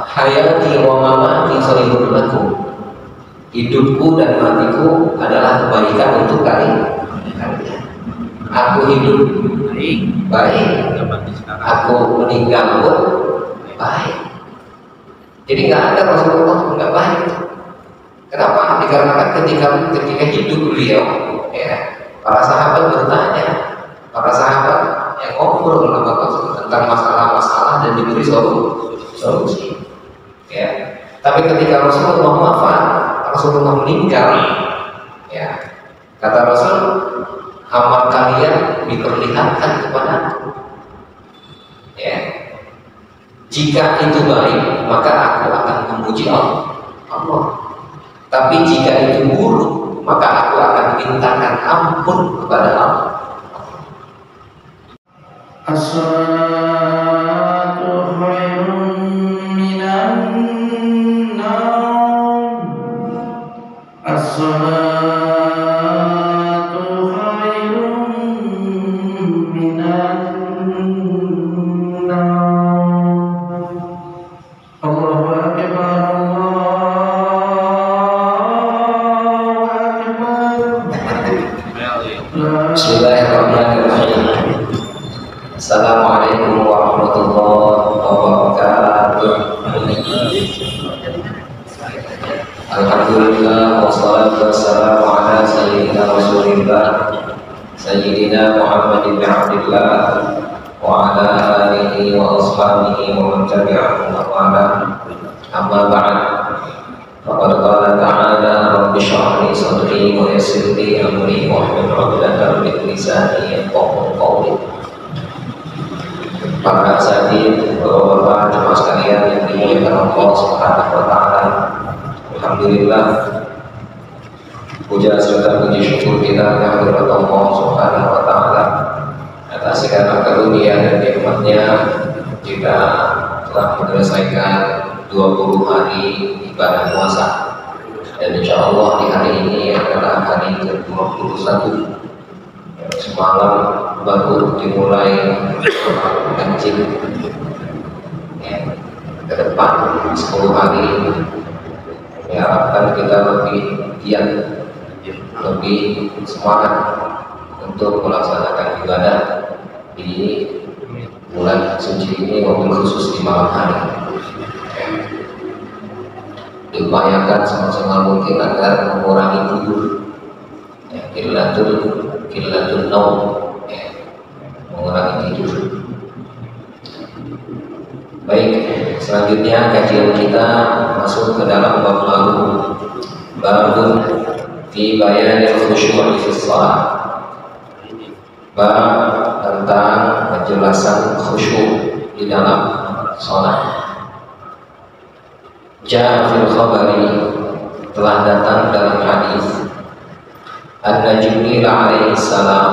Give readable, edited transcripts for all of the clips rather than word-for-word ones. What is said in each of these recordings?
hayati wa mamati khairun lakum, hidupku dan matiku adalah kebaikan untuk kalian. Aku hidup baik, aku meninggal pun baik. Jadi nggak ada Rasulullah nggak baik. Kenapa? Dikarenakan ketika hidup beliau, ya, para sahabat bertanya, para sahabat yang ngobrol sama Rasul tentang masalah-masalah dan diberi solusi. Ya. Tapi ketika Rasulullah wafat, Rasulullah meninggal, ya, kata Rasul, amal kalian diperlihatkan kepada aku. Ya. Jika itu baik, maka aku akan memuji Allah. Tapi jika itu buruk, maka aku akan mintakan ampun kepada Allah. As-salatu khairun minan naum. As-salatu khairun minan naum. Allahu akbar, Allahu akbar. Bismillahirrahmanirrahim. Assalamualaikum warahmatullahi wabarakatuh. Alhamdulillah wassalatu wassalamu ala sayyidina Rasulillah Sayyidina Muhammad bin Abdillah wa ala alihi wa ashabihi wa man tabi'ahum wa ala amma ba'd. Faqad qala ta'ala rabbi shrah li sadri wa yassir li amri wahlul 'uqdatam min lisani yafqahu qawli. Para asatidz, bapak-bapak, jemaah sekalian yang dimuliakan Allah Subhanahu wa taala. Alhamdulillah, puja serta puji syukur kita kehadirat Allah Subhanahu wa taala atas segala karunia dan nikmatnya kita telah menyelesaikan 20 hari ibadah puasa, dan insya Allah di hari ini adalah hari ke-21. Semalam baru dimulai kancing, ya, ke depan 10 hari diharapkan kita lebih giat, lebih semangat untuk melaksanakan ibadah di bulan suci ini, maupun khusus di malam hari. Diupayakan semaksimal mungkin agar mengurangi tidur, ya, Qillatul naum, ya, mengurangi tidur. Baik, selanjutnya kajian kita masuk ke dalam bab baru, babun fi bayanil khusyu'i fi shalah. Bab tentang penjelasan khusyuk di dalam salat. Ja'a fil khabari, telah datang dalam hadis Anna Jibril alaihi salam,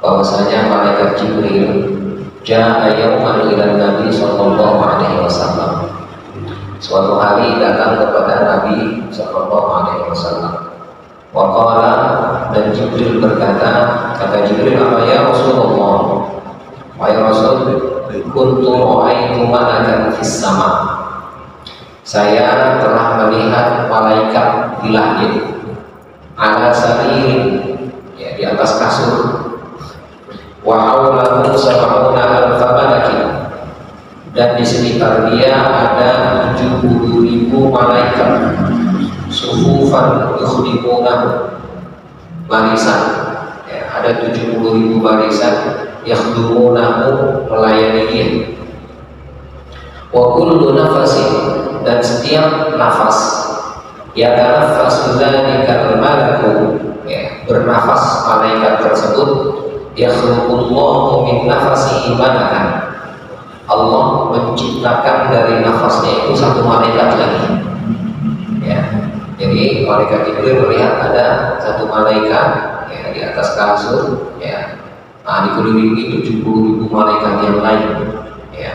bahwasanya malaikat Jibril ja'a yauman ila Nabi sallallahu alaihi wasallam, suatu hari datang kepada Nabi sallallahu alaihi wasallam. Wa qala, dan Jibril berkata, kata Jibril, apa ya Rasulullah, wahai Rasul, kuntu ra'aitu malakan fis sama, saya telah melihat malaikat di langit, ala saririn, ya, di atas kasur, wa haulahu sab'una alfa malakin, dan di sekitar dia ada 70.000 malaikat, sufufan yukhdimuna, barisan, ya, ada 70.000 barisan, yakhdumunahu, melayani dia. Wa kullu nafasin, dan setiap nafas, ya tanaffasu dzalikal malaku, ya, bernafas malaikat tersebut, yakhluqullahu min nafasihi malakan, Allah menciptakan dari nafasnya itu satu malaikat lagi, ya. Jadi malaikat Jibril melihat ada satu malaikat, ya, di atas kasur, ya, nah, dikelilingi 70.000 malaikat yang lain, ya,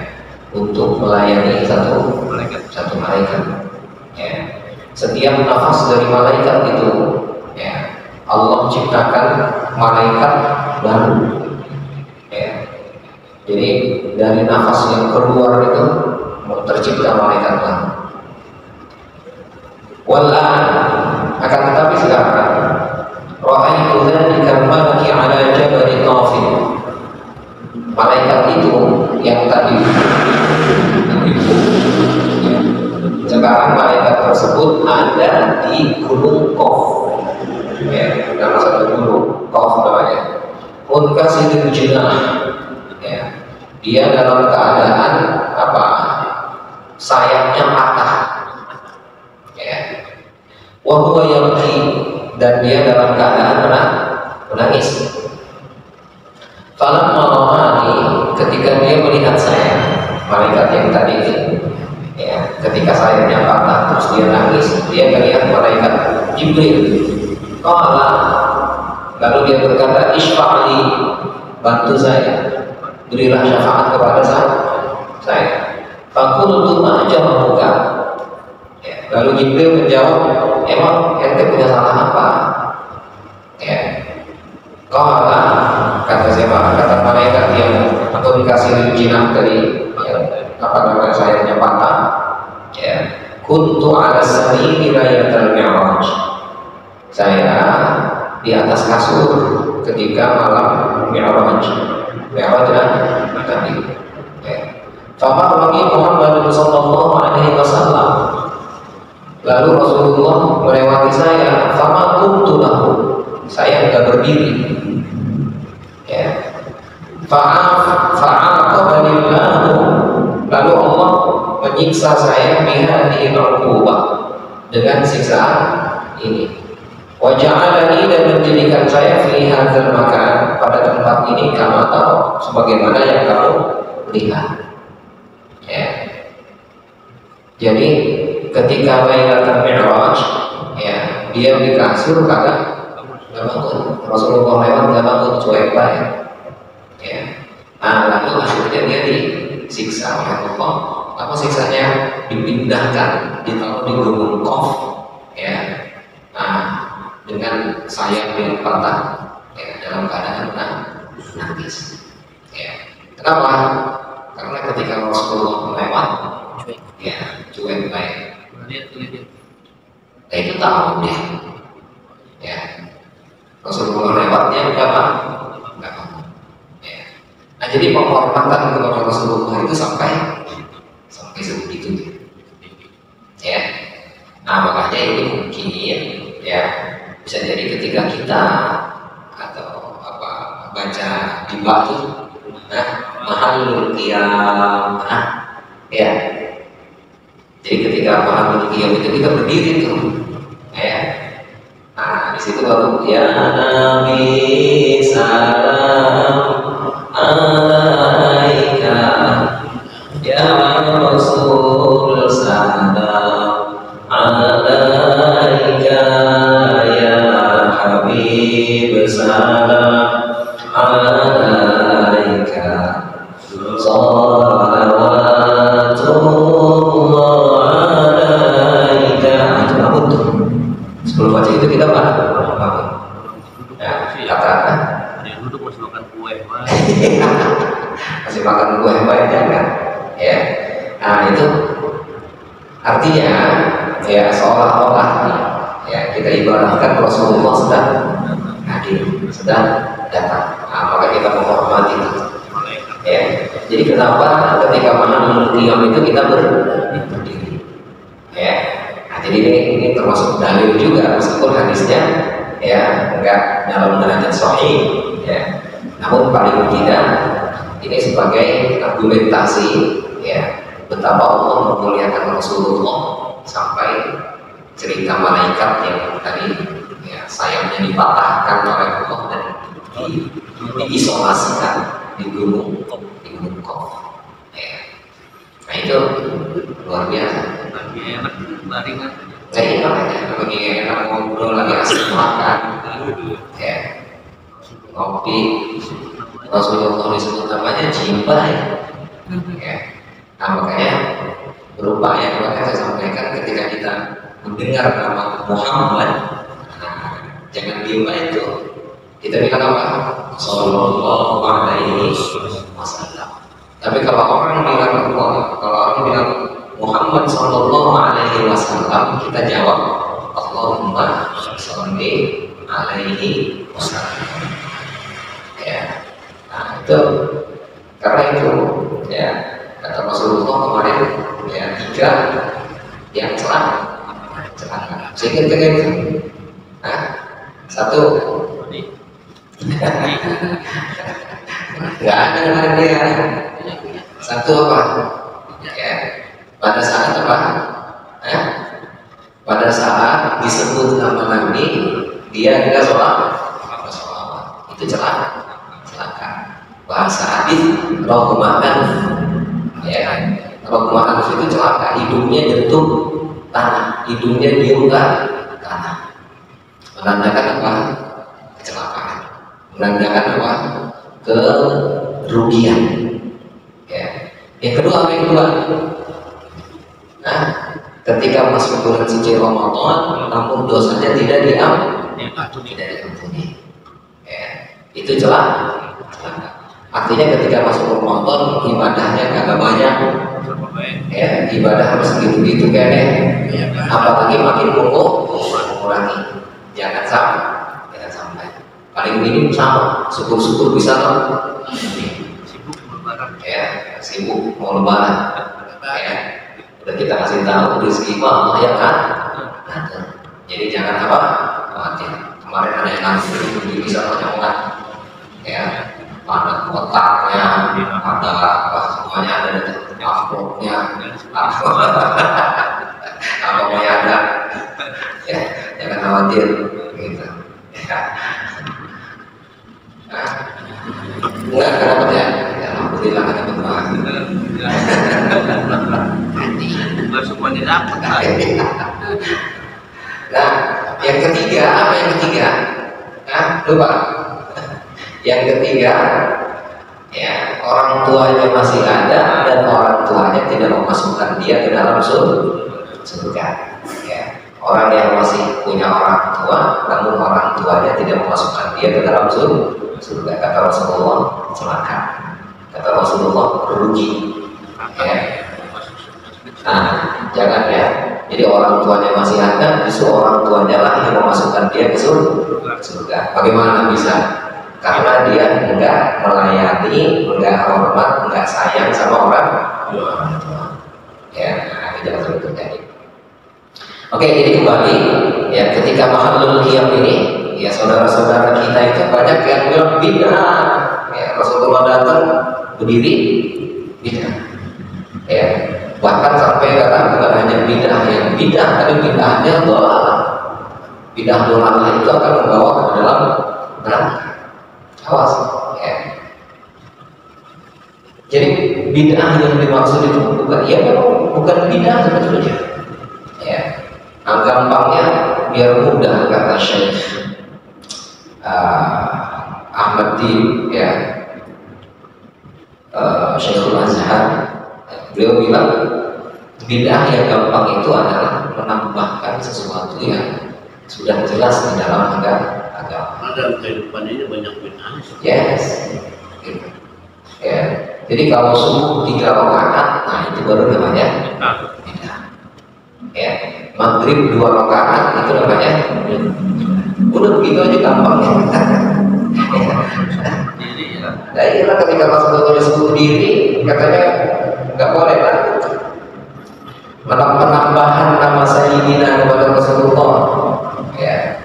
untuk melayani satu malaikat, ya. Setiap nafas dari malaikat itu, ya, Allah ciptakan malaikat baru, ya. Jadi dari nafas yang keluar itu tercipta malaikat lah. Wal'an, akan tetapi sekarang ra'aitu dzalika al-malaki 'ala jabal Tafin. Malaikat itu yang tadi sekarang malaikat tersebut ada di Gunung Qaf. Ya, nama satu gunung Qaf namanya. Munkasidul jinah. Ya, dia dalam keadaan apa? Sayapnya patah. Ya. Wa huwa yabki, dan dia dalam keadaan menangis. Falamma ra'ani, ketika dia melihat saya, malaikat yang tadi itu, ya, ketika sayapnya patah terus dia nangis, dia melihat malaikat Jibril. Qala, lalu dia berkata, isfa'li, bantu saya, berilah syafaat kepada saya. Fakultu ma'ajamuka. Ya, lalu Jibril menjawab, emang ente punya salah apa? Ya. Qala, kata siapa? Kata malaikat yang atau dikasih jinah tadi, ya, apa namanya, sayapnya patah. Ya, kuntu ala sariri layatal mi'raj. Saya di atas kasur ketika malam mi'raj. Mi'raj tadi. Ya. Famar bagi Muhammad sallallahu alaihi wasallam. Lalu Rasulullah melewati saya. Fama kuntu lahu. Saya tidak berdiri. Ya. Fa'aqabanillahu, lalu Allah menyiksa saya bihadihil uqubah, dengan siksaan ini. Wa ja'alani, dan menjadikan saya fi hadzal makan, pada tempat ini, kama tahu, sebagaimana yang kamu lihat. Ya. Jadi ketika Lailatul Mi'raj, ya, dia di kasur kagak bangun. Rasulullah lewat gak bangun, cuek baik. Ya. Nah, lalu akhirnya dia disiksa oleh Allah. Apa siksanya? Dipindahkan, ditaruh di Gunung Qaf. Ya. Nah, dengan sayap yang patah, ya, dalam keadaan nangis. Ya. Kenapa? Karena ketika Rasulullah lewat, ya, cuek baik. Nah, itu tahu deh. Ya. Rasulullah lewatnya enggak apa? Ya. Nah, jadi penghormatan kepada Rasulullah itu sampai sebegitu. Ya. Nah, makanya ini mungkin, ya, bisa jadi ketika kita atau apa baca di batu, mahalul qiyam, ya. Jadi ketika mahalul qiyam itu kita berdiri tuh, ya. Nah, di situ baru ya Nabi salam alaika, ya Rasul salam alaika, ya Habib salam alaika, salawatullah alaika. Itu apa tuh? Sebelum baca itu kita bangun. Ya, kata ada yang duduk masih makan kue, masih makan kue banyak kan? Ya. Nah, itu artinya, ya, seolah-olah, ya, kita ibaratkan Rasulullah sedang hadir, sedang datang. Nah, maka kita menghormati itu. Ya. Jadi kenapa ketika malam qiyam itu kita berdiri? Ya. Nah, jadi ini termasuk dalil juga, meskipun hadisnya, ya, enggak dalam derajat sahih, ya, namun paling tidak ini sebagai argumentasi, ya, betapa Allah memuliakan Rasulullah sampai cerita malaikat yang tadi, ya, sayapnya dipatahkan oleh Allah dan diisolasikan di gunung Qaf. Ya. Nah, itu luar biasa. enak baringan. Saya makanya lagi enak ngobrol, lagi asik makan, ya, ngopi. Rasulullah disebut namanya jimba, ya. Nah, makanya berupaya, makanya saya sampaikan ketika kita mendengar nama Muhammad, nah, jangan diem aja itu. Kita bilang apa? Sallallahu alaihi wasallam. Tapi kalau orang bilang Allah, kalau orang bilang Muhammad Sallallahu Alaihi Wasallam, kita jawab Allahumma sholli alaihi wasallam. Ya, nah itu karena itu ya kata Rasulullah kemarin ya 3 yang celaka. Sehingga itu, nah, 1 nggak ada dengan dia. 1 apa? Ya, pada saat apa? Pada saat disebut nama Nabi, dia tidak sholat, itu celaka. Bahasa hadis rohmatan, ya, rohmatan itu celaka. Hidungnya nyentuh tanah, hidungnya diungkap tanah, menandakan apa? Kecelakaan, menandakan apa? Kerugian. Ya. Yang kedua apa yang kedua? Nah, ketika masuk bulan suci Ramadan, namun dosanya tidak diampuni. Ya, itu celaka. Artinya ketika masuk Ramadan ibadahnya kagak banyak. Ya, ibadah harus gitu-gitu kayaknya. Apalagi makin mengurangi. Jangan sampai. Paling minim sama. Syukur-syukur bisa loh. Ya, sibuk mau lebaran. Ya, udah kita kasih tahu rezeki Allah ya kan. Jadi jangan apa? Khawatir. Kemarin ada yang ngasih bisa banyak. Ya, ada kotaknya, ada apa semuanya ada paspornya, semuanya ada. Ya, jangan khawatir, gitu. Ya. Enggak dapat ya, alhamdulillah ada betul. Enggak semuanya dapat. Nah, yang ketiga apa yang ketiga? Lupa. Yang ketiga, ya, orang tuanya masih ada dan orang tuanya tidak memasukkan dia ke dalam surga. Ya, orang yang masih punya orang tua, namun orang tuanya tidak memasukkan dia ke dalam surga. Kata Rasulullah, celaka. Kata Rasulullah, rugi. Ya. Nah, jangan ya. Jadi orang tuanya masih ada, justru orang tuanya lah yang memasukkan dia ke surga. Bagaimana bisa? Karena dia enggak melayani, enggak hormat, enggak sayang sama orang tua. Ya, nah, itu jangan terjadi. Oke, jadi kembali ya, ketika Mahalul Qiyam ini, ya saudara-saudara kita itu banyak yang bilang bid'ah. Ya, Rasulullah datang berdiri bid'ah. Ya, bahkan sampai kata bukan hanya bid'ah yang bid'ah, tapi bid'ahnya dhalalah. Bid'ah dhalalah itu akan membawa ke dalam neraka. Awas, ya. Jadi bid'ah yang dimaksud itu bukan, ya memang bukan bid'ah sebetulnya. Ya, gampangnya biar mudah kata Syekh Ahmad Din, ya, Syekhul Azhar, beliau bilang bid'ah yang gampang itu adalah menambahkan sesuatu yang sudah jelas di dalam agama. Dalam kehidupan ini banyak bid'ah. Yes. Gitu. Ya. Jadi kalau subuh 3 rakaat, nah itu baru namanya bid'ah. Ya. Maghrib 2 rakaat itu namanya bid'ah. Udah begitu aja gampangnya. Nah iyalah ketika Rasulullah disebut diri, katanya nggak boleh lah. Penambahan nama Sayyidina kepada Rasulullah. Ya.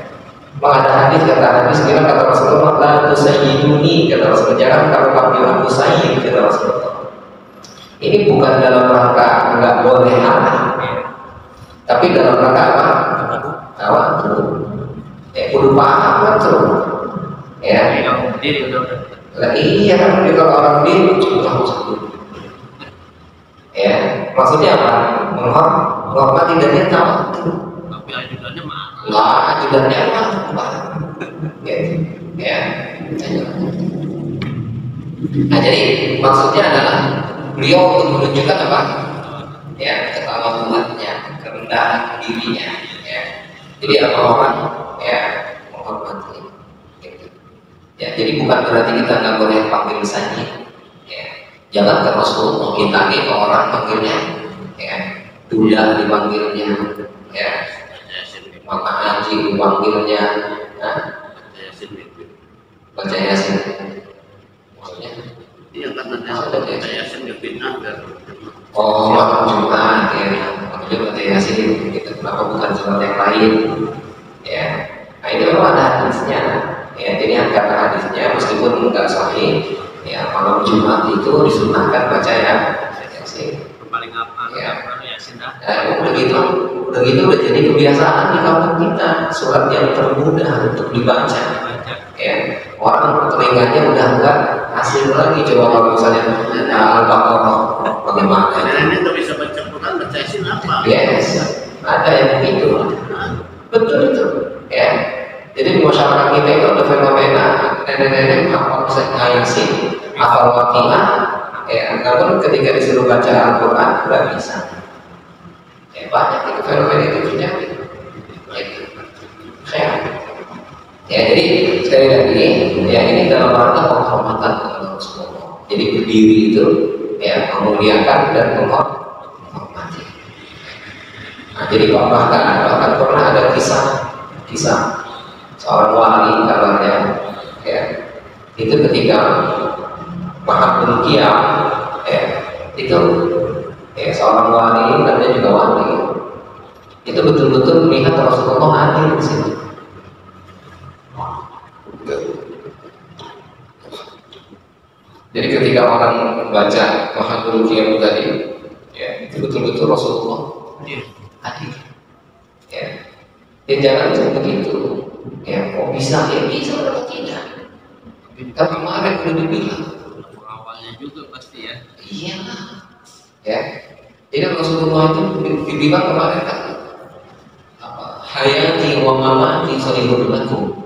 Ada hadis, kata hadis bilang kata Rasulullah, la tusayyiduni, kata Rasulullah, jangan kamu panggil aku sayyid, kata Rasulullah. Ini bukan dalam rangka nggak boleh apa, tapi dalam rangka apa? Tawadhu. Kudu paham betul. Ya. Iya kan, kalau orang di ya, maksudnya apa? Menghormati dan dia tawadhu. Tapi ajudannya mah. Lah, ajudannya apa? Ya. Nah, jadi maksudnya adalah beliau untuk menunjukkan apa? Ya, ketawaduannya, kerendahan dirinya. Ya. Jadi apa orang? Ya, menghormati. Gitu. Ya, jadi bukan berarti kita nggak boleh panggil saja. Ya. Jangan ke Rasul mungkin lagi ke orang panggilnya, ya, duda dipanggilnya, ya, maka haji dipanggilnya, nah, baca Yasin. Maksudnya? Iya kan nanti baca Yasin dia fitnah kan. Oh, malam Jumat ya, maksudnya baca Yasin. Kita kenapa bukan surat yang lain? Ya, nah ini memang ada hadisnya. Ya, jadi karena hadisnya meskipun enggak sahih, ya malam Jumat itu disunahkan baca ya Yasin. Paling apa? Ya. Yasin dah. Nah, udah gitu udah jadi kebiasaan di kampung kita, surat yang termudah untuk dibaca. Ya, orang telinganya udah enggak asing lagi. Coba kalau misalnya Al-Baqarah bagaimana? Ini tuh bisa baca Quran, baca Yasin apa? Yes, ada yang begitu. Betul itu. Ya. Jadi di masyarakat kita itu ada fenomena nenek-nenek hafal Yasin, hafal Waqiah, ya, namun ketika disuruh baca Al-Quran nggak bisa. Ya, banyak itu fenomena itu terjadi. Ya, jadi sekali lagi, ya ini dalam rangka penghormatan kepada Rasulullah. Jadi berdiri itu, ya, memuliakan dan menghormati. Nah, jadi bahkan pernah ada kisah seorang wali kabarnya, ya, itu ketika Mahabul Qiyam, ya, itu ya, seorang wali dan dia juga wali, itu betul-betul melihat Rasulullah hadir di situ. Jadi ketika orang baca Mahabul Qiyam tadi, ya, itu betul-betul Rasulullah hadir. Ya, ya jangan cuma begitu. Ya, kok bisa? Ya bisa atau tidak? Kan kemarin udah dibilang. Awalnya juga pasti ya. Iya lah. Ya, jadi Rasulullah itu dibilang kemarin kan apa? Hayati wa mamati sholihun lakum.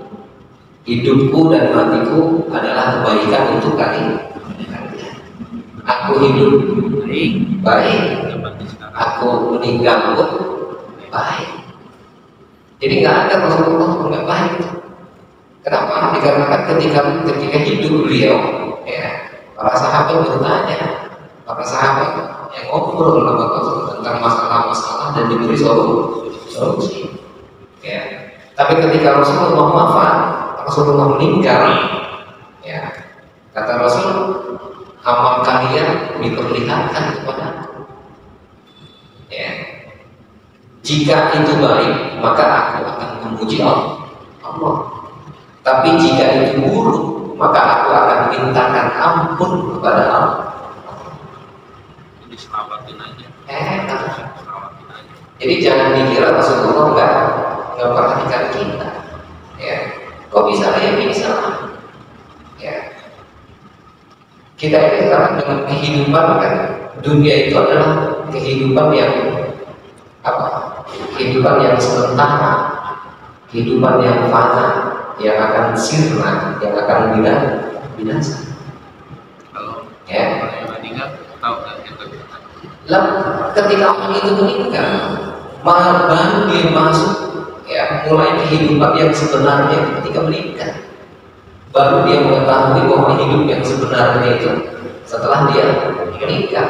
Hidupku dan matiku adalah kebaikan untuk kalian. Aku hidup baik, aku meninggal pun baik. Jadi nggak ada Rasulullah nggak baik. Kenapa? Dikarenakan ketika hidup beliau, ya, para sahabat bertanya, para sahabat yang ngobrol sama Rasul tentang masalah-masalah dan diberi solusi. Ya. Tapi ketika Rasulullah wafat, Rasulullah meninggal, ya, kata Rasul, amal kalian diperlihatkan kepada, ya. Jika itu baik, maka aku akan memuji Allah. Tapi jika itu buruk, maka aku akan mintakan ampun kepada Allah. Jadi selawatin aja. Selawatin aja. Jadi jangan dikira Rasulullah nggak perhatikan kita. Ya, kok bisa? Ya bisa. Ya, kita ini sekarang dengan kehidupan kan, dunia itu adalah kehidupan yang apa? Kehidupan yang sementara, kehidupan yang fana, yang akan sirna, yang akan binasa. Kalau Ya. orang yang meninggal tahu kan kita. Lalu ketika orang itu meninggal, baru dia masuk, ya, mulai kehidupan yang sebenarnya ketika meninggal. Baru dia mengetahui bahwa hidup yang sebenarnya itu setelah dia meninggal.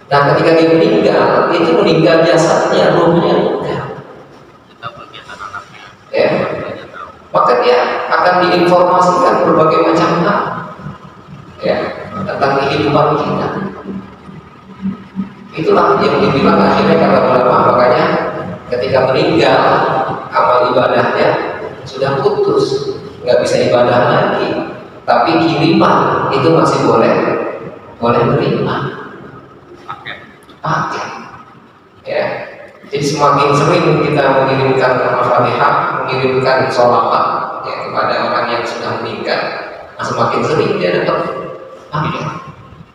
Nah, ketika dia meninggal, itu meninggal jasadnya, rohnya enggak. Kita kegiatan anaknya. Ya. Maka dia akan diinformasikan berbagai macam hal, ya, tentang kehidupan kita. Itulah yang dibilang akhirnya kata ulama, makanya ketika meninggal amal ibadahnya sudah putus, nggak bisa ibadah lagi, tapi kiriman itu masih boleh menerima. Pakai, ya. Jadi semakin sering kita mengirimkan Al-Fatihah, mengirimkan sholawat, ya, kepada orang yang sudah meninggal, nah, semakin sering dia dapat pakai.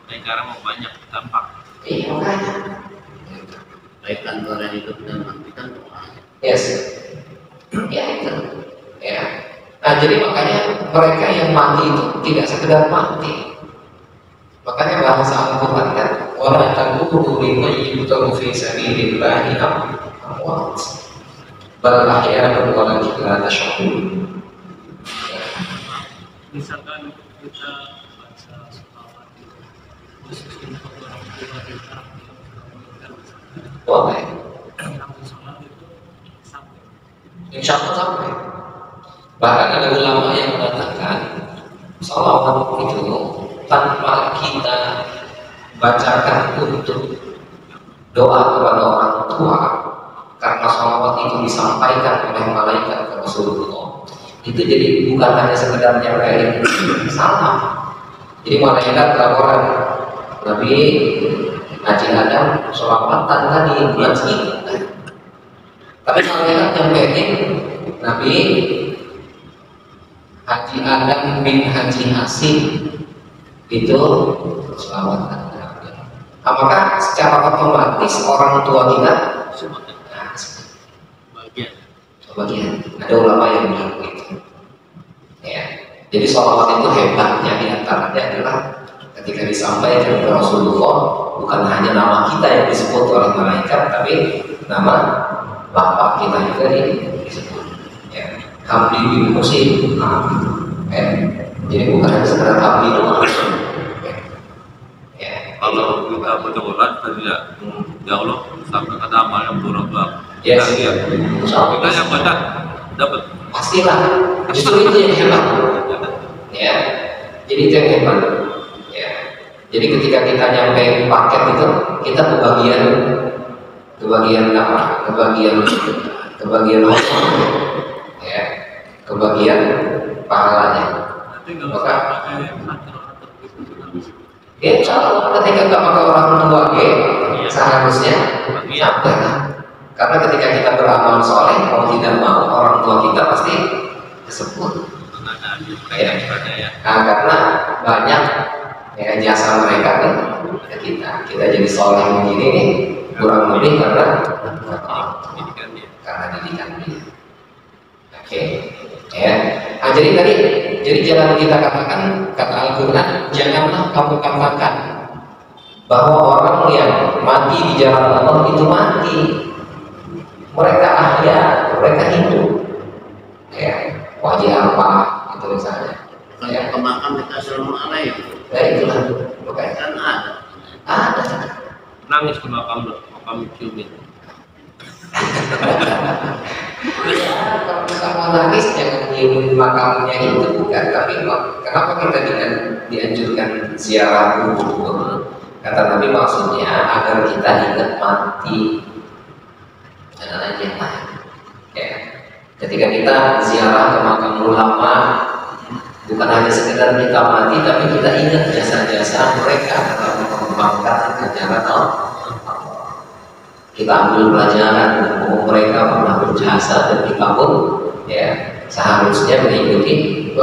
Sekarang mau banyak dampak. Iya, makanya. Baik antara hidup dan mati kan doa. Yes, ya itu, ya. Nah, jadi makanya mereka yang mati itu tidak sekedar mati. Makanya bahasa Al-Quran kan, wala taqulu liman yuqtalu fi sabilillahi amwat bal ahya'un walakin la tash'urun. Misalkan kita baca selawat itu, terus Boleh. Insya Allah sampai. Bahkan ada ulama yang mengatakan salawat itu tanpa kita bacakan untuk doa kepada orang tua, karena salawat itu disampaikan oleh malaikat ke Rasulullah, itu jadi bukan hanya sekedar nyampein salam. Jadi malaikat laporan Nabi Haji Adam sholawatan tadi bulan segitu, tapi malaikat nyampein Nabi Haji Adam bin Haji Hasim itu sholawatan. Apakah secara otomatis orang tua kita bagian? Ada ulama yang bilang begitu. Ya, jadi sholawat itu hebatnya diantaranya adalah ketika disampaikan ke Rasulullah, bukan hanya nama kita yang disebut oleh malaikat, tapi nama bapak kita juga disebut. Ya, Hamdi bin Husin. Jadi bukan hanya sekedar Hamdi doang. Kalau kita berdoa tadi ya Allah sampai kata amal yang buruk Yes. kita yang baca dapat Pastilah, justru itu yang hebat. Ya, jadi itu yang hebat. Ya, jadi ketika kita nyampe paket itu, kita kebagian apa? Kebagian Allah. Ya, kebagian pahalanya. Maka insya Allah ketika nggak pakai orang tua seharusnya sampai lah. Karena ketika kita beramal soleh, mau tidak mau orang tua kita pasti disebut. Ya. Nah, karena banyak ya, jasa mereka kan ke kita jadi soleh begini nih kurang lebih karena didikan dia. Oke. Ya. Nah, jadi jangan kita katakan kata Al-Quran, janganlah kamu katakan bahwa orang yang mati di jalan Allah itu mati. Mereka ahya, mereka hidup. Ya, wajib apa itu misalnya. Kalau ke makam kita assalamualaikum. Ya itulah, bukan Kan ada. nangis di makam ciumin. Ya, kalau kita mau nangis jangan nyiumin makamnya itu bukan. Tapi kenapa kita dianjurkan ziarah kubur? Kata Nabi maksudnya agar kita ingat mati. Jangan aja ya. Ketika kita ziarah ke makam ulama, bukan hanya sekedar kita mati, tapi kita ingat jasa-jasa mereka dalam mengembangkan ajaran Allah. Kita ambil pelajaran bahwa mereka pernah berjasa dan kita pun ya seharusnya mengikuti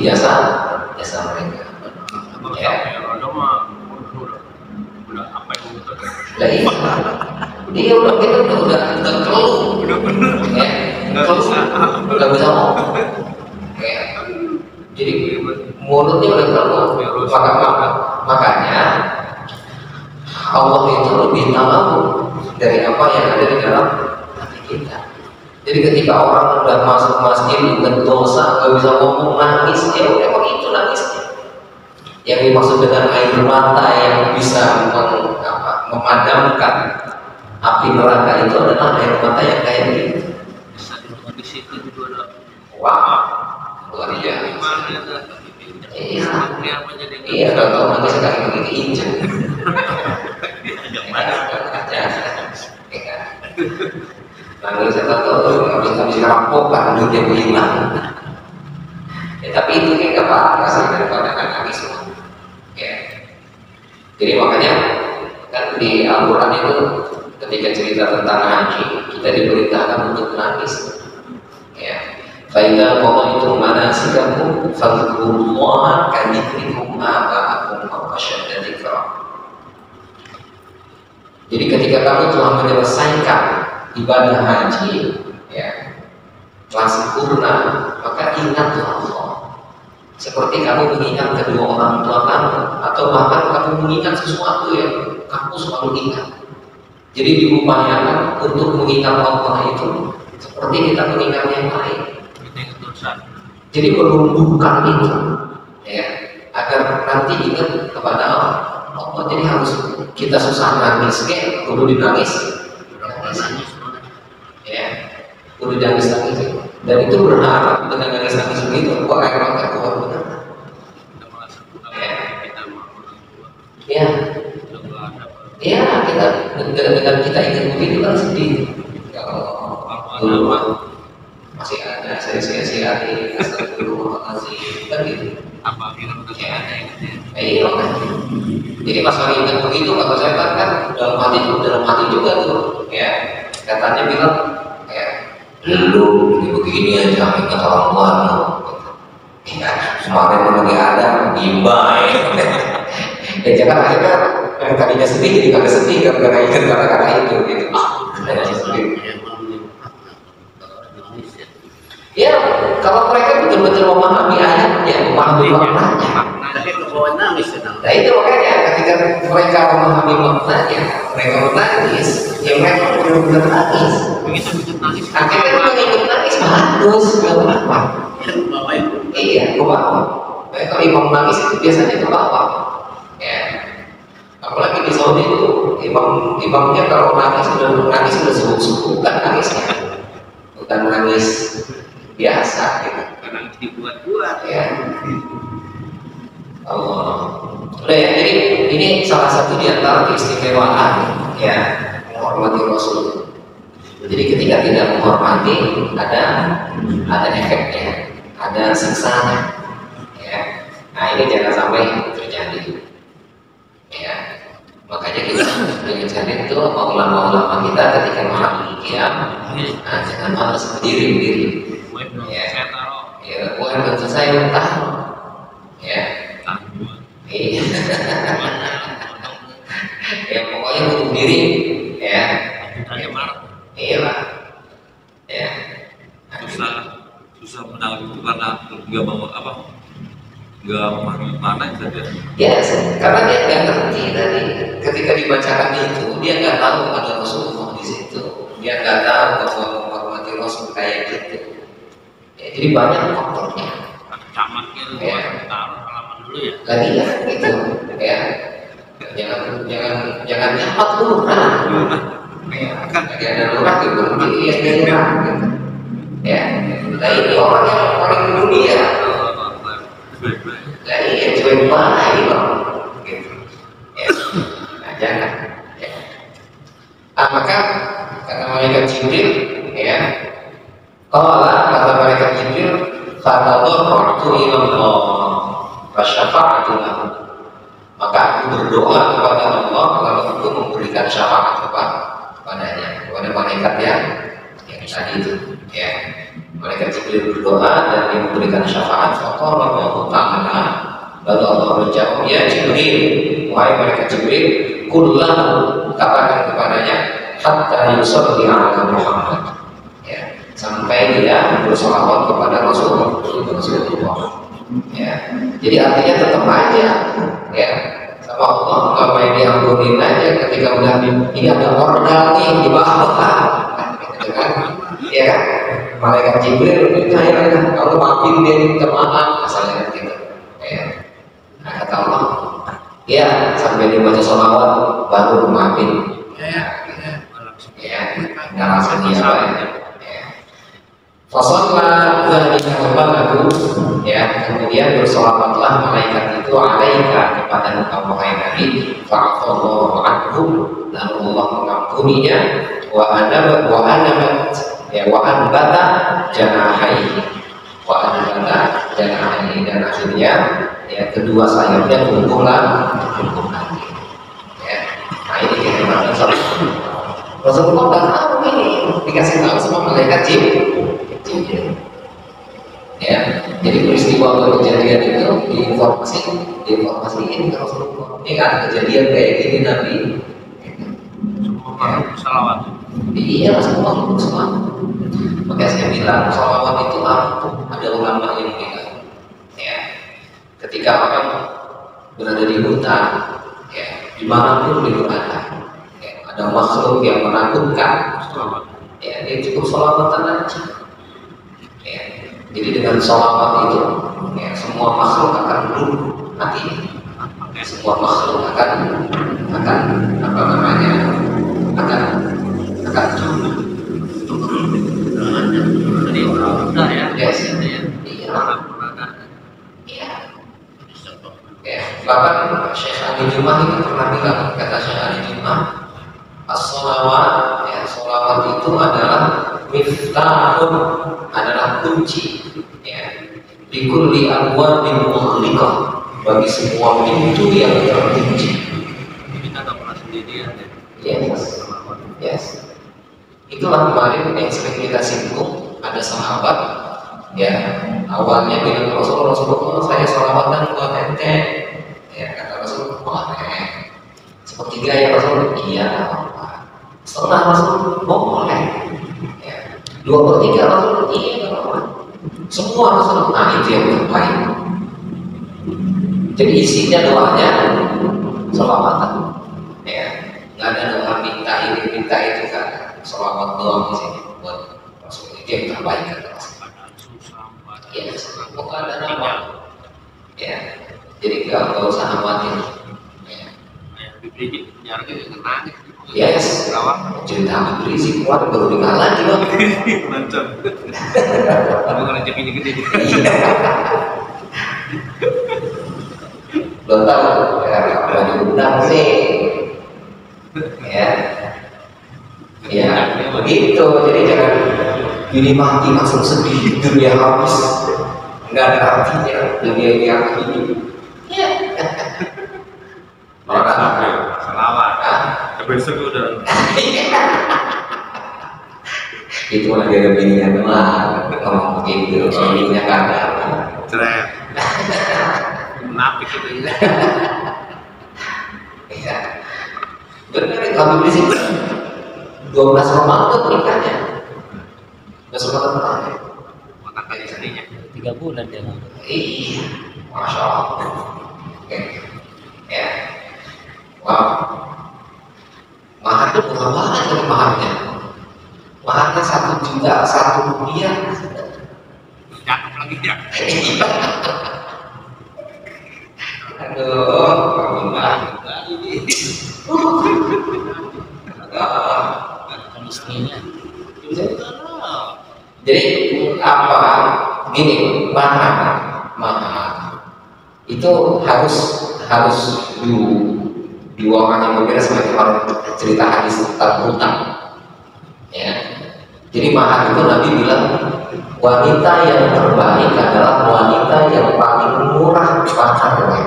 jasa mereka. Ya. Dia udah keluh, udah bisa ngomong. Ya. Jadi mulutnya udah keluh. Makanya Allah itu lebih tahu dari apa yang ada di dalam hati kita. Jadi ketika orang udah masuk masjid dengan dosa, gak bisa ngomong, nangis, ya udah begitu nangisnya. Yang dimaksud dengan air mata yang bisa memadamkan api neraka itu adalah air mata yang kayak gitu. Di situ juga ada. Wah, luar biasa. Iya, kalau nanti sekali begitu injek. Lalu saya tahu habis rampokan dunia hilang. Ya, tapi itu kan nggak apa-apa sih daripada nangis. Ya. Jadi makanya kan di Al-Quran itu ketika cerita tentang haji kita diperintahkan untuk menangis. Ya. Faida qadaitum manasikakum fadhkurullaha kadzikrikum aba'akum aw asyadda dzikra. Jadi ketika kamu telah menyelesaikan ibadah haji, ya, telah sempurna, maka ingatlah Allah. Seperti kamu mengingat kedua orang tua kamu, atau bahkan kamu mengingat sesuatu yang kamu selalu ingat. Jadi diupayakan untuk mengingat Allah itu seperti kita mengingat yang lain. Jadi menumbuhkan itu, ya, agar nanti ingat kepada Allah. Oh, jadi harus kita susah nangis ke, kudu dinangis. Ya, kudu nangis lagi. Dan itu berharap dengan nangis begitu, gua akan makan keluar benar. Ya, ya kita dengan kita ingin begitu kan sedih. Kalau dulu masih ada saya sia-siain, astagfirullahaladzim, kan gitu. Apa film Ya, iya kan. Jadi pas lagi ingat begitu kata saya kan dalam hati juga tuh, ya katanya bilang ya lu begini aja ingat orang tua lu. Ya kemarin lagi ada gimana? Ya jangan akhirnya yang tadinya sedih jadi kagak sedih karena ingat kata-kata itu gitu. Ya kalau mereka betul-betul memahami ayatnya, memahami maknanya. Tapi kebawa nangis sedang. Nah itu makanya ketika mereka memahami maknanya, mereka menangis, ya mereka benar-benar nangis. Begitu nangis. Akhirnya mereka ikut nangis bagus, nggak apa-apa. Bawa itu. Iya, ke bawah. Kalau imam nangis itu biasanya ke bawah. Ya. Apalagi di Saudi itu imamnya kalau nangis sudah subuh-subuh, bukan nangisnya, bukan nangis biasa gitu. Karena dibuat-buat. Ya. Allah. Udah ya, jadi ini salah satu di antara keistimewaan ya menghormati Rasul. Jadi ketika tidak menghormati ada efeknya, ada siksanya. Ya. Nah ini jangan sampai terjadi. Ya. Makanya kita dengan cari itu ulama-ulama kita ketika menghadiri qiyam, nah jangan malas berdiri. Ya. Ya, bukan saya mentah. Ya. Iya. Ya pokoknya bunuh diri, ya. Iya lah. Ya. Susah menanggapi itu karena nggak mau nggak memahami mana saja. Ya, karena dia nggak ngerti tadi. Ketika dibacakan itu, dia nggak tahu ada Rasulullah di situ. Dia nggak tahu bahwa menghormati Rasul kayak gitu. Ya, jadi banyak faktornya. Camatnya itu taruh halaman dulu ya. Lagi ya gitu ya, jangan nyapat lurah ya, kan lagi ada lurah gitu berarti ya daerah gitu ya. Nah ini orang yang paling dunia, nah iya cuek banget ini loh gitu ya. Nah jangan ya. Maka kata malaikat Jibril ya, kalau kata malaikat Jibril fatadharra'tu ila Allah fasyafa'tu lahu, maka aku berdoa kepada Allah lalu aku memberikan syafaat kepadanya, kepada malaikat yang tadi itu ya. Malaikat Jibril berdoa dan dia memberikan syafaat. Faqala Allah Ta'ala, lalu Allah menjawab, ya Jibril, wahai malaikat Jibril, kullahu, katakan kepadanya, hatta yusalli ala Muhammad ya, sampai dia bersolawat kepada Rasulullah. Ya, jadi artinya tetap aja ya sama Allah, nggak main diampunin aja ketika udah ini ada ordal nih di bawah gitu kan ya. Malaikat Jibril percaya kalau maafin dia minta maaf asalnya gitu ya. Nah kata Allah ya sampai dia baca sholawat baru maafin ya nggak langsung dia Fasallah dzalika qablahu ya, kemudian bersolawatlah malaikat itu alaika kepada engkau wahai Nabi, fa'afallahu anhum, lalu Allah mengampuninya, wa anabat ya wa anbata janahaihi, dan akhirnya ya kedua sayapnya tumbuh lagi ya. Nah ini kenikmatan Rasulullah udah tahu ini, dikasih tahu sama malaikat Jibril ya. Jadi peristiwa kejadian itu diinformasikan ke Rasulullah. Ini kan kejadian kayak gini Nabi. Semua salawat. Iya, semua salawat. Makanya saya bilang salawat itu ampuh. Ada ulama yang bilang ya, ketika orang berada di hutan ya, dimanapun dia berada ya, ada makhluk yang menakutkan ya, dia cukup salawatan aja ya. Jadi dengan salawat itu ya, semua makhluk akan luluh mati. semua makhluk akan apa namanya akan tunduk. Jadi udah ya. Yes. Ya. Iya. Iya. Ya, bahkan Syekh Ali Jumah itu pernah bilang, kata Syekh Ali Jumah, as-sholawat, ya, sholawat itu adalah miftahun, adalah kunci, ya, likulli abwabin mughliqah, bagi semua pintu yang terkunci. Kita nggak pernah sendirian ya. Yes. Itulah kemarin yang sering kita singgung, ada sahabat, ya, awalnya bilang Rasulullah, saya sholawatan buat ente, ya, kata Rasul, boleh. Sepertiga ya Rasul, iya. Setengah Rasul, boleh. Ya. 2/3 Rasul, iya, boleh. Semua Rasul, nah itu yang terbaik. Jadi isinya doanya sholawatan, ya, nggak ada doa minta ini minta itu kan, sholawat doang di sini buat Rasul, itu yang terbaik kata Rasul. Ya, bukan ada nama. Ya, jadi nggak usah khawatir. Ya. Habib Rizik jaraknya dengan nangis. Yes, cerita Habib Rizik keluar baru nikah lagi bang. Macam. Kamu kan rezekinya gede. Belum tahu, ya, kalau diundang sih. Ya, begitu. Jadi jangan ini mati langsung sedih, dunia habis, nggak ada artinya, dunia yang hidup. Ya. Maka sampai Selawat. besok udah Itu lagi ada bininya doang, ngomong begitu, kalau bininya nggak ada. ceret. Menapik itu. Ya. Benar itu Habib Rizik 12 Ramadan nikahnya. 12 Ramadan terakhir. Makan kali istrinya. 3 bulan dia nganggur. Iya, Masya Allah. Oke. Ya. Wow. Maharnya murah banget dari maharnya. Maharnya 1 juta, 1 rupiah. Cakep lagi ya. Aduh, Alhamdulillah. Kan istrinya. Jadi apa? Gini, mahar itu harus dua orang yang berbeda sebagai orang cerita hadis tentang hutang. Ya. Jadi mahar itu Nabi bilang wanita yang terbaik adalah wanita yang paling murah maharnya.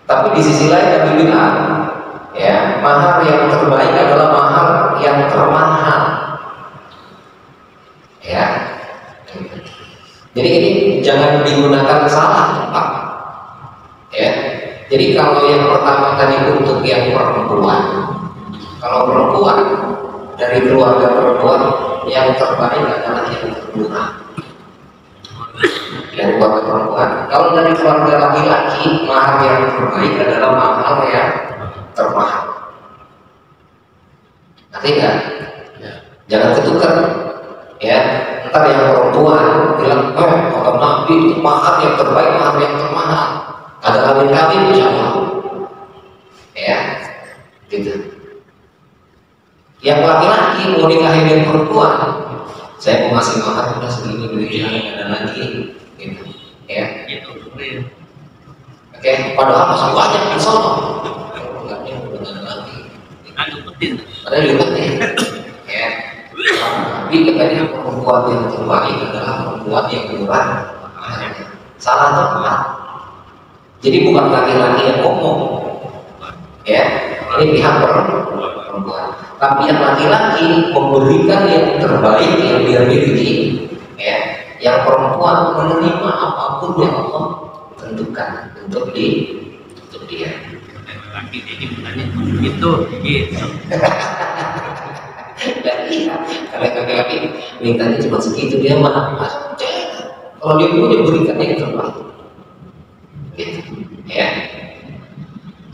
Tapi di sisi lain Nabi bilang, ya, mahar yang terbaik adalah mahar yang termahal. Ya. Jadi ini jangan digunakan salah, Pak. Ya. Jadi kalau yang pertama tadi untuk yang perempuan, kalau perempuan dari keluarga perempuan yang terbaik adalah yang termurah. Dari keluarga perempuan. Kalau dari keluarga laki-laki, mahar yang terbaik adalah mahar yang termahal. Ngerti nggak? Jangan ketukar. Ya, ntar yang perempuan bilang, kata Nabi itu mahar yang terbaik, mahar yang termahal. Ada kawin-kawin siapa? Ya, gitu. Yang laki-laki mau nikahin yang perempuan, saya mau ngasih mahar udah segini begini, ada lagi, gitu. Ya, Itu. oke. Padahal masih banyak di sana. Enggaknya udah ada lagi. Kan lupetin. Padahal libatnya, ya. Tapi katanya perempuan yang terbaik adalah perempuan yang murah. Salah tempat. Jadi bukan laki-laki yang ngomong, ya. Ini pihak perempuan. Tapi yang laki-laki memberikan yang terbaik yang dia miliki, ya. Yang perempuan menerima apapun yang Allah tentukan untuk dia. Laki ini bukannya gitu. Dan iya, kalau laki-laki mintanya cuma segitu dia mah. Kalau dia punya berikan yang terbaik. Gitu. Ya.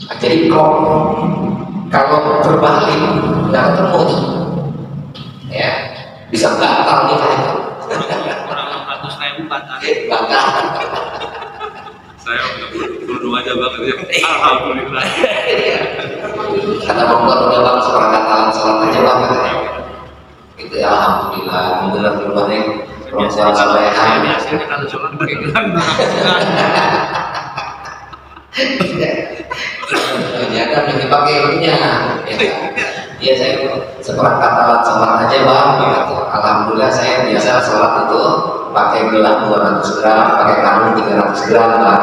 Nah, jadi kalau terbalik nggak ketemu tuh, ya bisa batal nih kan? Orang 100.000 batal. Batal. Saya udah berdua aja banget ya. Alhamdulillah. Kata Bogor udah bang seperangkat alat sholat aja bang katanya. Itu ya, alhamdulillah, alhamdulillah keluarnya perempuan soleha. Biasanya kalau sholat berikan Ya kan yang dipakai itunya. Iya saya seperangkat alat sholat aja bang. Gitu. Alhamdulillah saya biasa sholat itu pakai gelang 200 gram, pakai kanung 300 gram bang.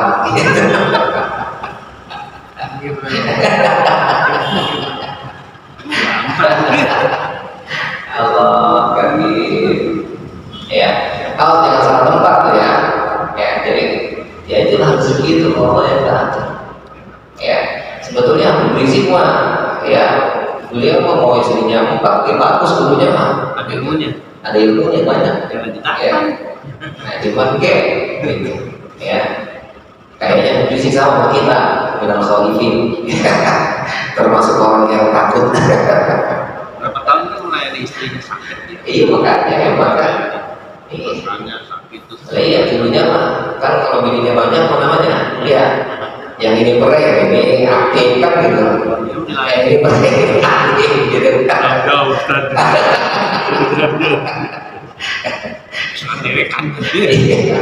Allah kami ya kalau jangan salah tempat tuh ya jadi ya itulah rezeki itu Allah yang atur ya sebetulnya berisik mah ya beliau mau istrinya 4 ya bagus dulunya mah ada ilmunya banyak jangan ya ditahan. nah cuman gitu ya kayaknya berisik sama kita bilang khalifin termasuk orang yang takut. Berapa tahun kan melayani istrinya sakit ya? Iya makanya emang kan. Rasanya sakit terus. Iya dulunya mah kan kalau bininya banyak apa namanya? Iya. Yang ini pereng, ini aktif kan gitu. Yang ini pereng, ini aktif gitu. Ada Ustaz. Surat dewekan. Iya.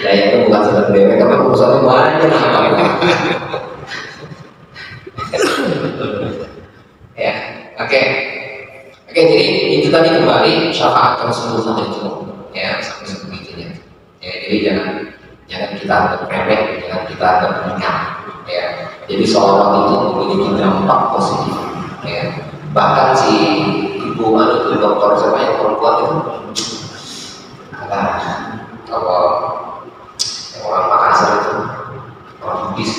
Ya itu bukan surat dewek, tapi urusannya banyak. Ya, oke, jadi itu tadi kembali syafaat Rasulullah itu, ya sampai sebegitunya. Ya, jadi jangan kita anggap remeh, jangan kita anggap ringan. Ya, jadi sholawat itu memiliki dampak positif. Ya, bahkan si ibu itu dokter siapa yang perempuan itu, kalau orang Makassar itu orang Bugis.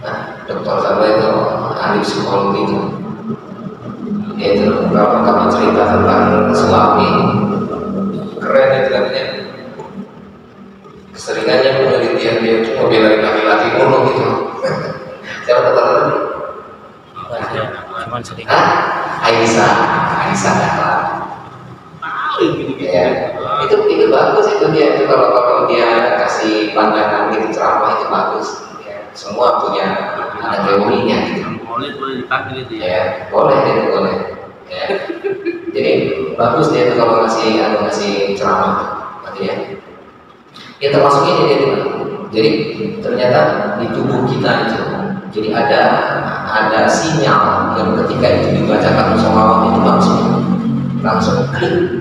Nah, dokter saya itu ahli psikologi itu, yaitu beberapa kali cerita tentang suami keren itu katanya. Keseringannya penelitian dia itu membelain laki-laki mulu gitu. Siapa dokter tadi? Cuman sedikit. Aisyah Dahlan. Tahu yang gitu-gitu. Ya, itu bagus itu dia itu kalau dia kasih pandangan gitu ceramah itu bagus. Semua punya ada teorinya gitu. Boleh ditahan gitu ya. Ya, boleh itu boleh. Ya. Jadi bagus dia itu kalau ngasih ceramah gitu ya. Ya termasuk ini dia juga. Jadi ternyata di tubuh kita itu jadi ada sinyal yang ketika itu dibacakan sholawat itu langsung klik.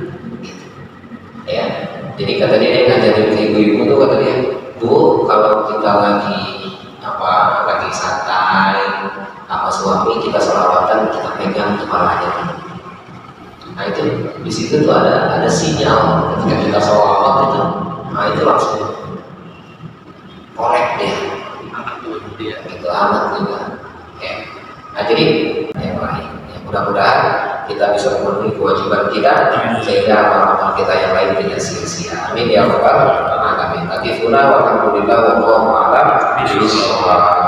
Ya. Jadi kata dia ngajarin ke ibu-ibu tuh kata dia, Bu, kalau kita lagi santai sama suami kita selawatan kita pegang kepalanya. Nah itu di situ tuh ada sinyal ketika kita selawat itu, nah itu langsung korek deh. Itu anak juga. Ya. Nah jadi yang lain, mudah-mudahan kita bisa memenuhi kewajiban kita sehingga amal kita yang lain tidak sia-sia. Amin ya rabbal alamin. Alhamdulillah wa alhamdulillah wa a'lam bishawab.